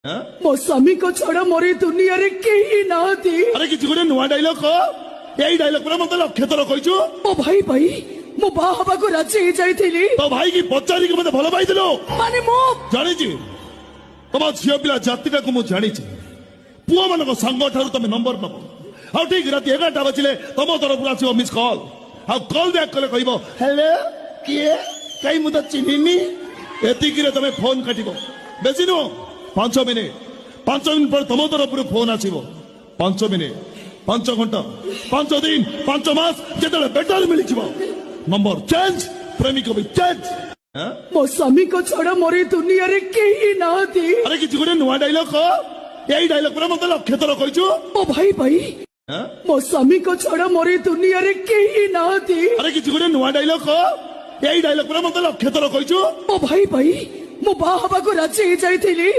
ମୋ ସ୍ୱାମୀଙ୍କ ଛଡା ମୋର ଏ ଦୁନିଆରେ କେହି ନାହାନ୍ତି। ଆରେ କିଛି ଗୋଟେ ନୂଆ ଡାଇଲଗ କହ। ଏଇ ଡାଇଲଗ ପୁରା ମତେ ଲକ୍ଷ ଥର କହିଛୁ। ମୋ ଭାଇ ପାଇଁ ମୁଁ ବାହା ହବାକୁ ରାଜି ହେଇଯାଇଥିଲି। ତୋ ଭାଇ କି ପଚାରିକି ମତେ ଭଲ ପାଇଥିଲୁ। ମାନେ ମୁଁ ଜାଣିଛି ତମ ଝିଅ ପିଲା ଜାତିଟାକୁ ମୁଁ ଜାଣିଛି। ପୁଅ ମାନଙ୍କ ସାଙ୍ଗ ଠାରୁ ତମେ ନମ୍ବର ନବ। ଆଉ ଠିକ ରାତି 11ଟା ବାଜିଲେ ତମ ତରଫରୁ ଆସିବ ମିସ୍ କଲ୍। ଆଉ କଲ୍ ବ୍ୟାକ୍ କଲେ କହିବ ହେଲୋ କିଏ କାଇଁ ମୁଁ ତ ଚିହ୍ନିନି। ଏତିକିରେ ତମେ ଫୋନ କାଟିବ। ବେଶୀ ନୁହଁ 5 ମିନିଟ୍। 5 ମିନିଟ୍ ପରେ ତମ ତରଫରୁ ଫୋନ ଆସିବ। 5 ମିନିଟ୍ 5 ଘଣ୍ଟା 5 ଦିନ 5 ମାସ ଯେତେବେଳେ ବେଟର ମିଳିଯିବ ନମ୍ବର ଚେଞ୍ଜ ପ୍ରେମିକ ବି ଚେଞ୍ଜ। ମୋ ସ୍ୱାମୀଙ୍କ ଛଡା ମୋର ଏ ଦୁନିଆରେ କେହି ନାହାନ୍ତି। ଆରେ କିଛି ଗୋଟେ ନୂଆ ଡାଇଲଗ କହ। ଏଇ ଡାଇଲଗ ପୁରା ମତେ ଲକ୍ଷ ଥର କହିଛୁ। ମୋ ଭାଇ ପାଇଁ ମୋ ସ୍ୱାମୀଙ୍କ ଛଡା ମୋର ଏ ଦୁନିଆରେ କେହି ନାହାନ୍ତି। ଆରେ କିଛି ଗୋଟେ ନୂଆ ଡାଇଲଗ କହ। ଏଇ ଡାଇଲଗ ପୁରା ମତେ ଲକ୍ଷ ଥର କହିଛୁ। ମୋ ଭାଇ ପାଇଁ ମୁଁ ବାହା ହବାକୁ ରାଜି ହେଇଯାଇଥିଲି।